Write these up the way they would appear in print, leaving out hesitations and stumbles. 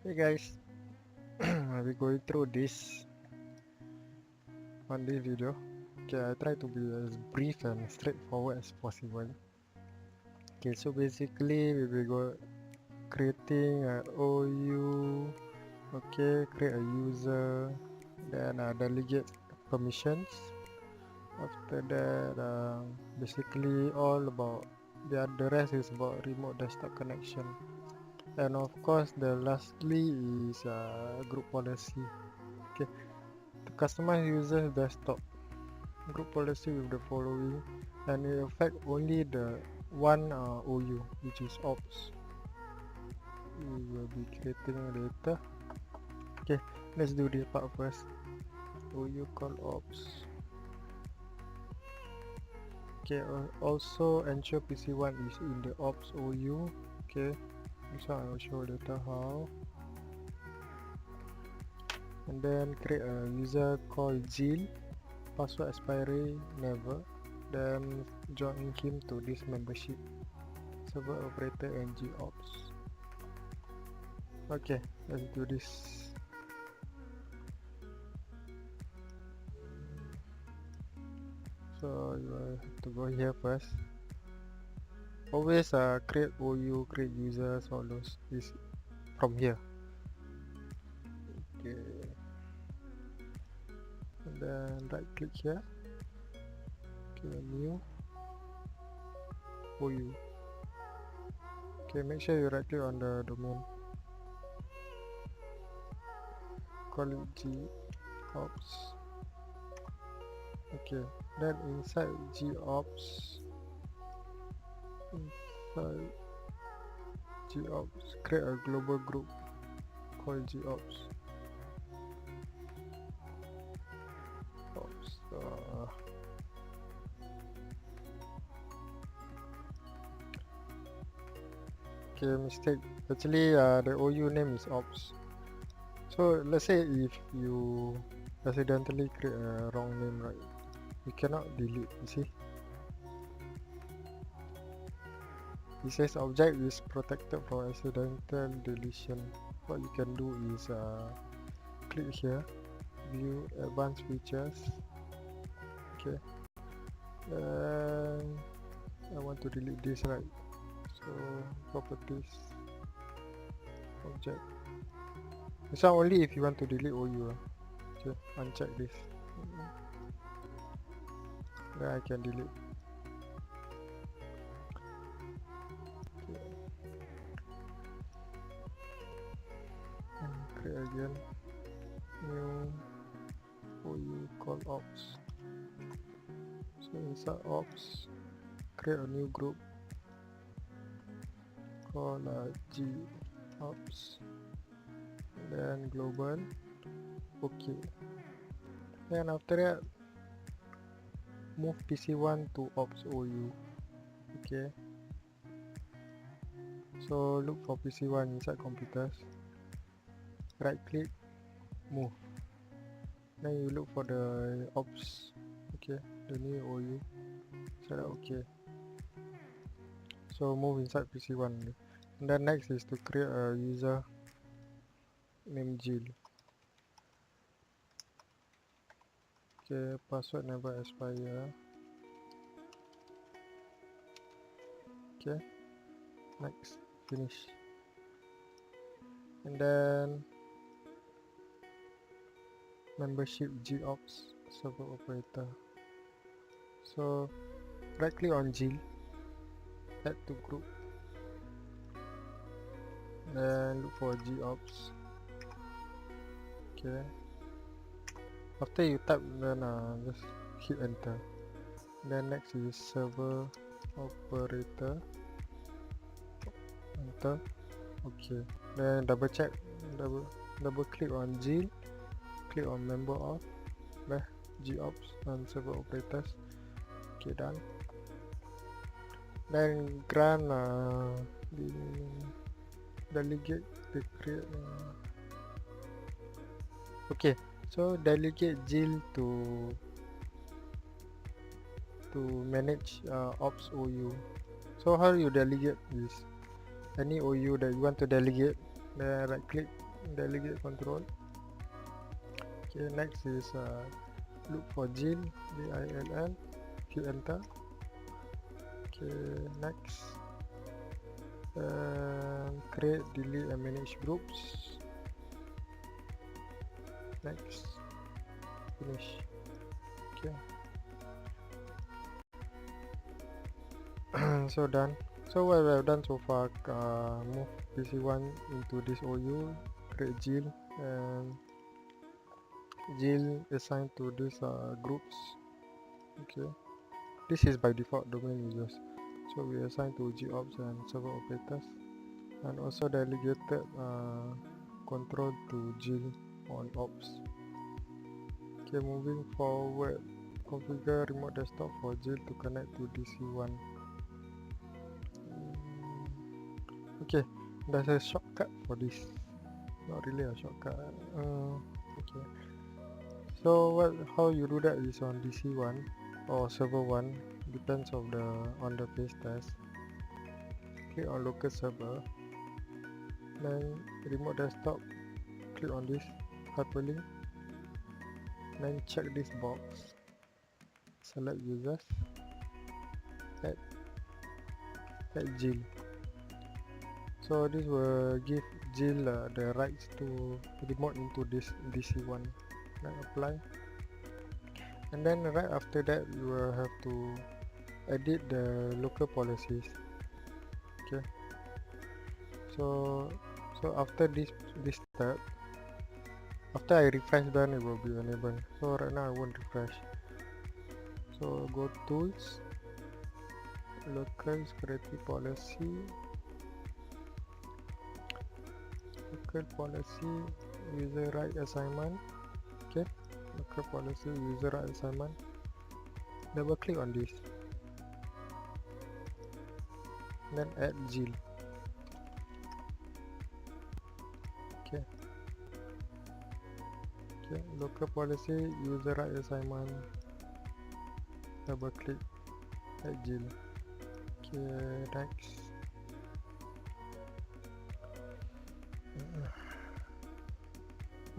Hey guys, I'll be going through this on this video. Okay, I try to be as brief and straightforward as possible. Okay, so basically we will go creating a OU. Okay, create a user, then delegate permissions. After that, basically all about the rest is about remote desktop connection. And of course, the lastly is group policy. Okay, to customize user's desktop group policy with the following, and it affect only the one OU, which is ops. We will be creating later. Okay, let's do this part first. OU call ops. Okay, also ensure PC1 is in the ops OU. Okay, this one I will show later how. And then create a user called Jill, password expiry never, then join him to this membership, server operator and GOps. Okay, let's do this. So you have to go here first. Always create OU, create users, all those is from here. Okay, and then right click here. Okay, new OU. Okay, make sure you right click on the domain. Call it GOps. Okay, then inside GOps, create a global group called GOps. Okay, mistake. Actually, the OU name is ops. So let's say if you accidentally create a wrong name, right? You cannot delete. You see? It says object is protected from accidental deletion. What you can do is click here, view advanced features. Okay. Then I want to delete this, right? So properties, object. This one only if you want to delete OU. Okay, uncheck this. Then I can delete. Okay. And create again. New OU call ops. So inside ops, create a new group called G ops. Then global. Okay. Then after that, move PC1 to ops OU. Okay. So look for PC1 inside computers. Right click, move. Then you look for the ops. Okay, the new OU. Select OK. So move inside PC1. And then next is to create a user named Jill. Okay, password never expire. Okay, next, finish. And then membership GOps server operator. So right click on Jill, add to group, then look for GOps. Okay, after you type, then just hit enter. Then next is server operator, enter. Okay, then double check, double click on Jill, click on member of GOps and server operators. Okay, done. Then grant the delegate the create. Okay, so delegate Jill to manage ops OU. So how you delegate is any OU that you want to delegate, then right click, delegate control. Okay, next is look for Jill, Jill. Hit enter. Okay, next create, delete and manage groups. Next, finish. Okay. So done. So what I've done so far, move PC1 into this OU, create Jill, and Jill assigned to these groups. Okay, this is by default domain users. So we assign to GOps and server operators, and also delegated control to Jill on ops. Okay, moving forward, configure remote desktop for Jill to connect to DC1. Okay, there's a shortcut for this. Not really a shortcut. Okay. So how you do that is on DC1 or server 1, depends on the face test. Click on local server, then remote desktop, click on this hyperlink, then check this box, select users, add Jill. So this will give Jill the rights to remote into this DC1. Then apply, and then right after that you will have to edit the local policies. Okay, so after this step, after I refresh, then it will be enabled. So right now I won't refresh. So go tools, local security policy, local policy, user right assignment. Okay, local policy, user right assignment. Double click on this, then add Jill. Okay, local policy, user right assignment. Double click, add Jill. Okay, next.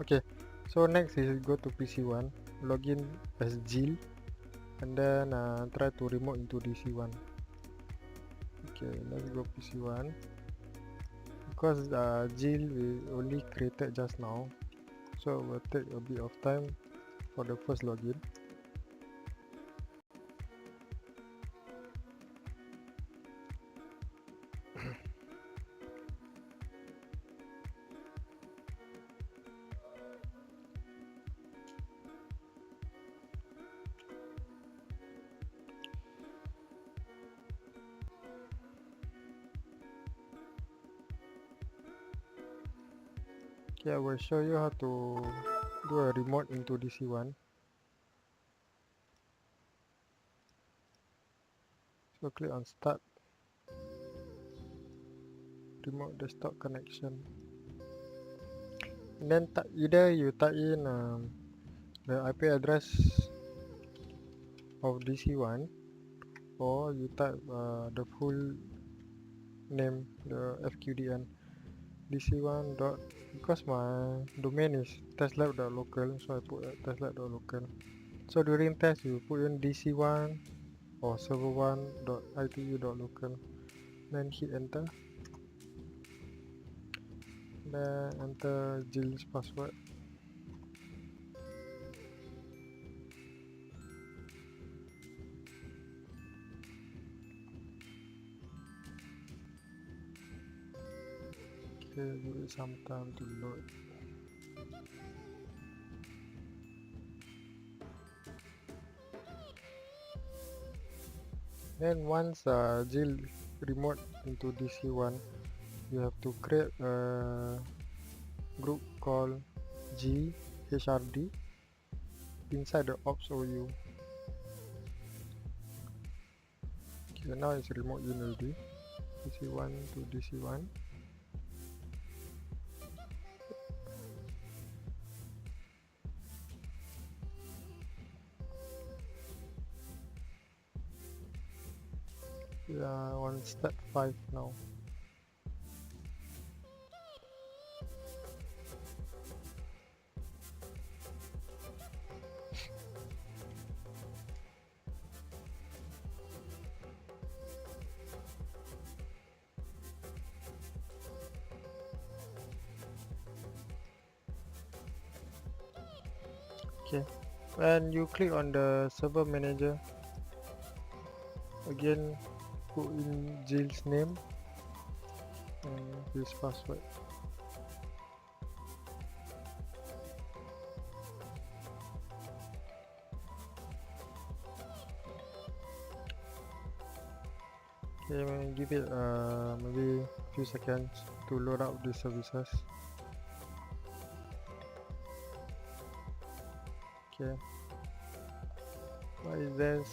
Okay, so next is go to PC1, login as Jill, and then try to remote into DC1. Okay, let's go PC1. Because Jill we only created just now, so it will take a bit of time for the first login. Okay, I will show you how to do a remote into DC1. So click on start, remote desktop connection, and then either you type in the IP address of DC1, or you type the full name, the FQDN DC1 dot, because my domain is testlab.local, so I put testlab.local. So during test you put in DC1 or server1.itu.local, then hit enter, then enter Jill's password. Okay, give it some time to load. Then once Jill remote into DC1, you have to create a group called GHRD inside the ops OU. Okay, now it's remote in already. DC1 to DC1. We are on step 5 now. Okay, and you click on the server manager. Again, put in Jill's name and his password. Okay, give it maybe a few seconds to load up the services. Okay, what is this?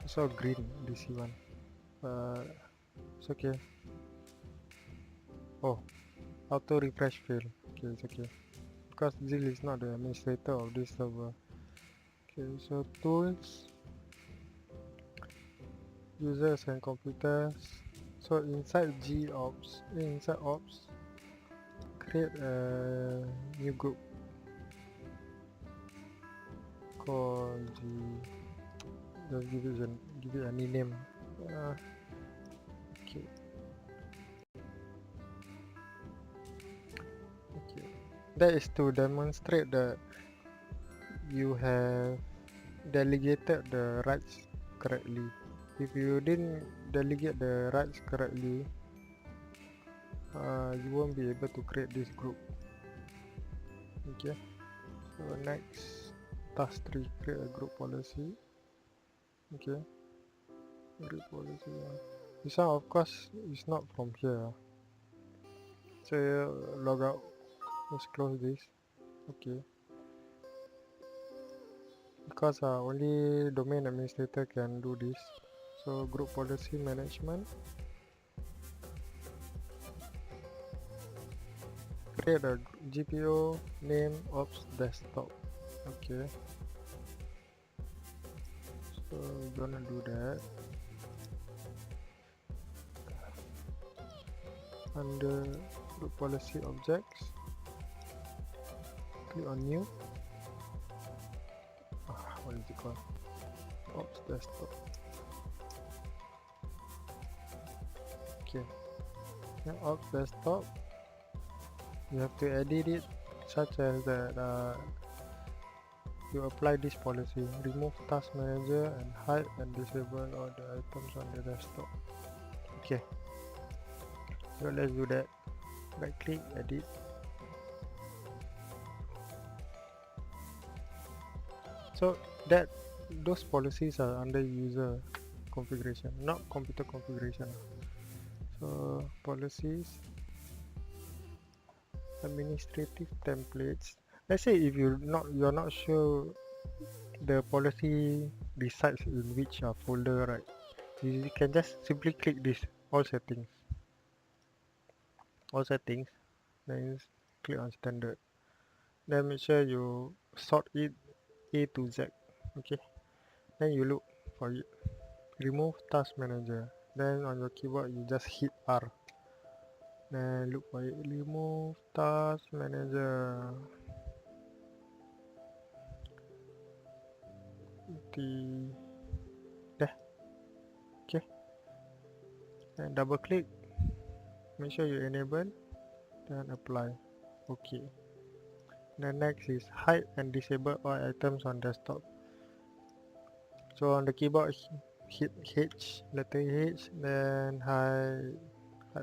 It's all green, DC one. It's okay. Oh, auto refresh fail. Okay, it's okay. Because Jill is not the administrator of this server. Okay, so tools, users and computers. So inside inside ops, create a new group called G. Just give it any name. Okay. Okay. That is to demonstrate that you have delegated the rights correctly. If you didn't delegate the rights correctly, you won't be able to create this group. Okay, so next, task 3, create a group policy. Okay, group policy. This one of course is not from here. So log out, let's close this. Okay, because only domain administrator can do this. So group policy management, create a GPO name ops desktop. Okay, so we're gonna do that. Under group policy objects, click on new. What is it called? Ops desktop. Okay, now ops desktop, you have to edit it such as that you apply this policy: remove task manager and hide and disable all the items on the desktop. Okay, so let's do that. Right click, edit. So that those policies are under user configuration, not computer configuration. So policies, administrative templates. Let's say if you're not sure the policy resides in which folder, right? You can just simply click this all settings, then click on standard. Then make sure you sort it A to Z. Okay. Then you look for it. Remove task manager. Then on your keyboard you just hit R. Then look for it. Remove task manager. There. Okay. And double click. Make sure you enable. Then apply. Okay. The next is hide and disable all items on desktop. So on the keyboard hit H, letter H, then hide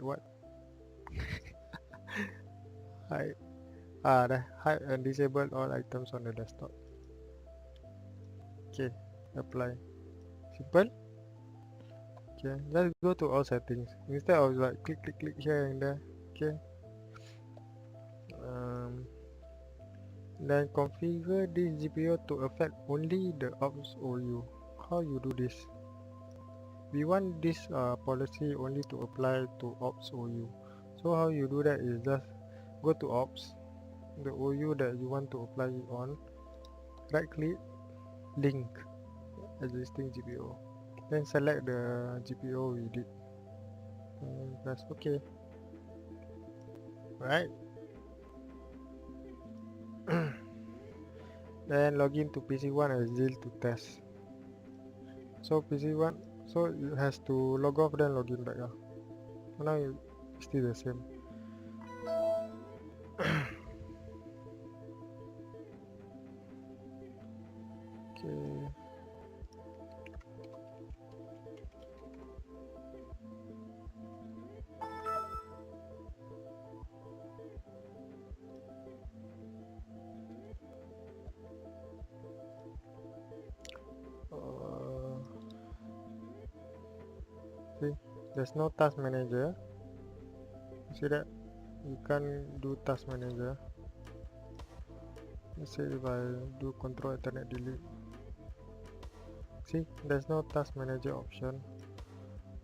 what? Hide and disable all items on the desktop. Okay, apply. Simple. Okay, let's go to all settings instead of like click here and there. Okay. Then configure this GPU to affect only the ops OU. How you do this? We want this policy only to apply to ops OU. So how you do that is just go to ops, the OU that you want to apply it on, right click, link existing GPU, then select the GPU we did, and press OK. Right. Then login to PC1 as Jill to test. So PC1, so it has to log off then login back. Now it's still the same. See, there's no task manager. You see that? You can't do task manager. Let's say if I do control alternate delete. See, there's no task manager option.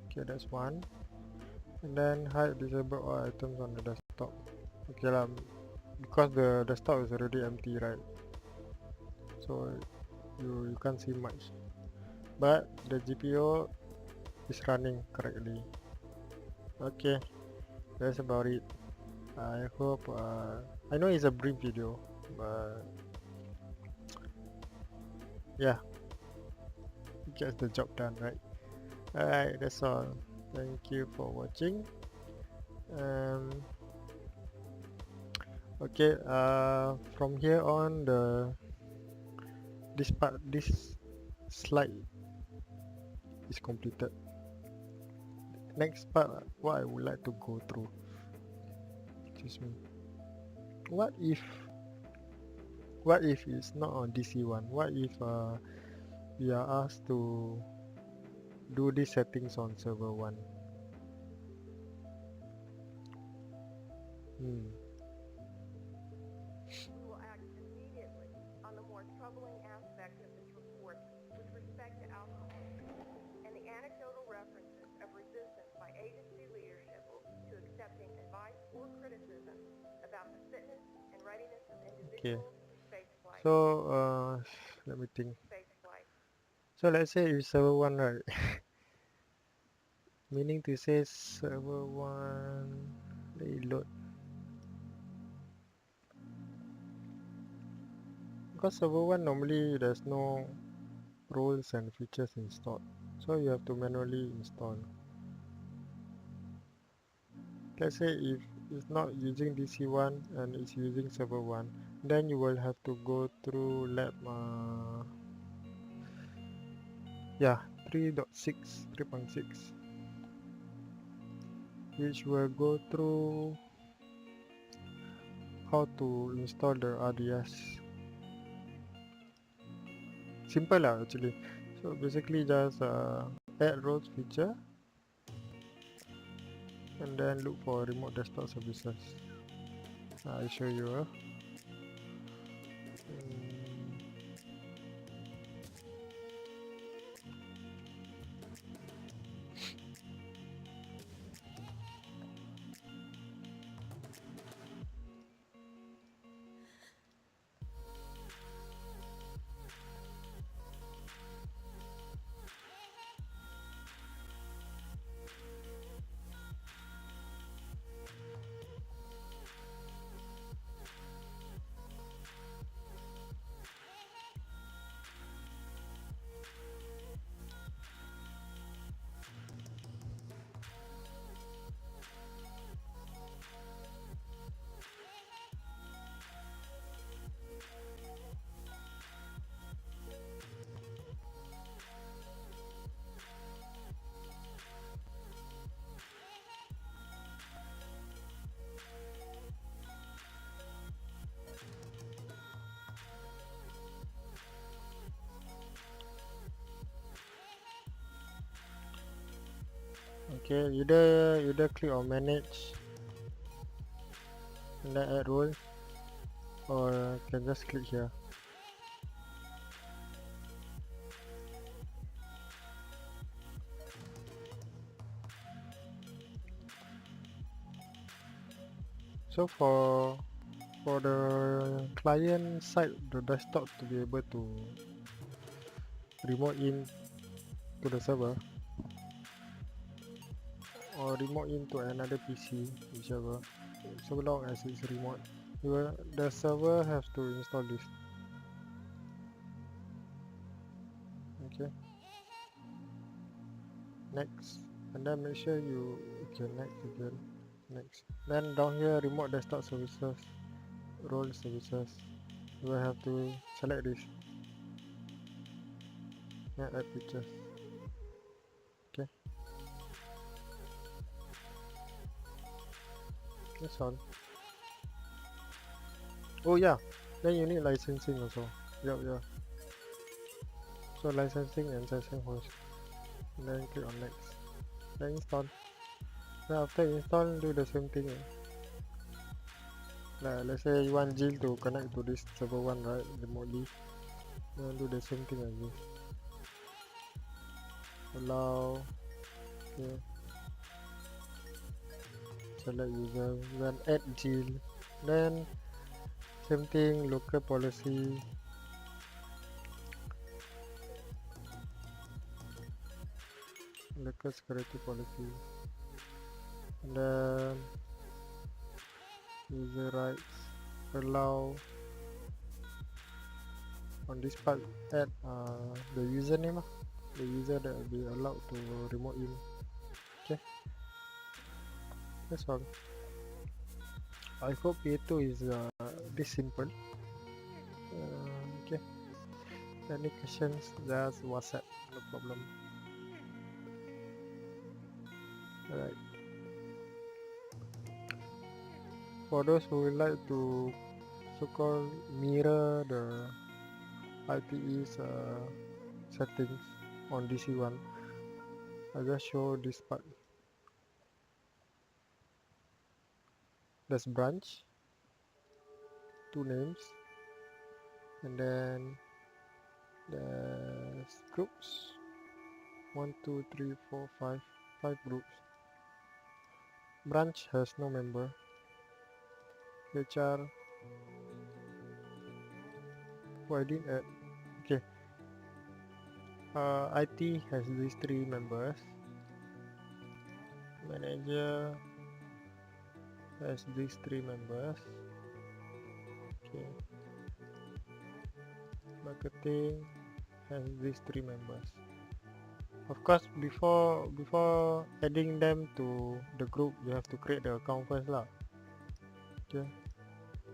Okay, that's one. And then hide disable all items on the desktop. Okay lah, because the desktop is already empty, right? So you can't see much. But the GPU is running correctly. Okay, that's about it. I hope I know it's a brief video, but yeah, it gets the job done, right? Alright, that's all. Thank you for watching. Okay, from here on, this slide is completed. Next part, what I would like to go through. Excuse me. What if it's not on DC1? What if we are asked to do these settings on server 1? We will act immediately on the more troubling aspect of this report with respect to alcohol and the anecdotal references of resistance by agency leadership to accepting advice or criticism about the fitness and readiness of individuals for spaceflight. So let me think. So let's say it's server 1, right? Meaning to say server 1, let it load. Because server 1 normally there's no roles and features installed, so you have to manually install. Let's say if it's not using DC1 and it's using server 1, then you will have to go through lab 3.6, which will go through how to install the RDS. Simple lah actually. So basically just add roles feature and then look for remote desktop services. I'll show you. Okay, either click on manage and then add role, or can just click here. So for the client side, the desktop to be able to remote in to the server or remote into another PC, whichever, so long as it's remote, the server has to install this. Okay, next, and then make sure you next again, next. Then down here, remote desktop services, role services, you will have to select this and add features. Okay, that's all. Oh yeah, then you need licensing also. Yeah. So licensing and session host, and then click on next. Then install. Then after install, do the same thing. Like, let's say you want Jill to connect to this server 1, right, remotely. You do the same thing as this. Allow. Okay. Select user. Then add Jill. Then same thing, local policy. Local security policy. And then user rights. Allow. On this part, add the username. The user that will be allowed to remote in. Okay. That's all. I hope A2 is this simple. Okay. Any questions? Just WhatsApp, no problem. Alright. For those who would like to so-called mirror the IPE's settings on DC1, I just show this part. There's branch, 2 names, and then there's groups, 1, 2, 3, 4, 5 groups. Branch has no member. HR, I didn't add. Okay. IT has these 3 members. Manager has these 3 members. Okay. Marketing has these 3 members. Of course, before adding them to the group, you have to create the account first lah. Okay.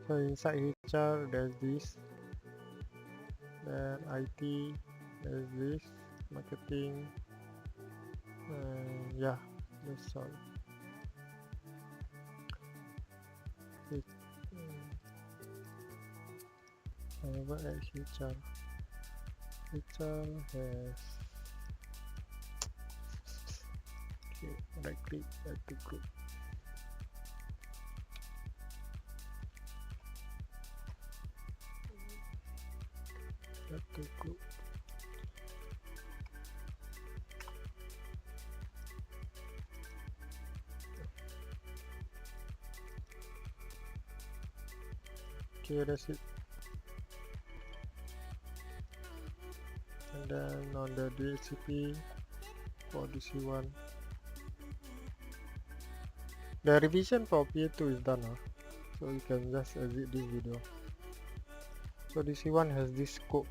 So inside HR, there's this. Then IT, there's this. Marketing. Yeah, that's all. I never add HR. HR has. Okay, right click, add to group. Add to group. Okay, that's it. And then on the DHCP for DC1, the revision for PA2 is done, so you can just exit this video. So DC1 has this scope.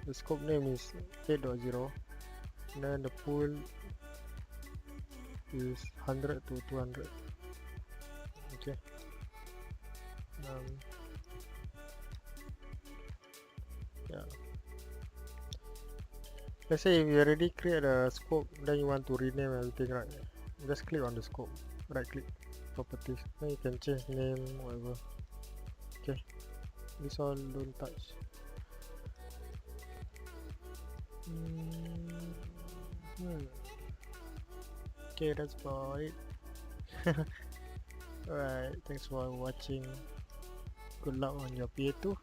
The scope name is 8.0, and then the pool is 100 to 200. Okay. Yeah. Let's say if you already create a scope, then you want to rename everything, right? Just click on the scope, right click, properties, then you can change name, whatever. Okay, this all don't touch. Okay, that's about it. Alright, thanks for watching. Good luck on your PA2.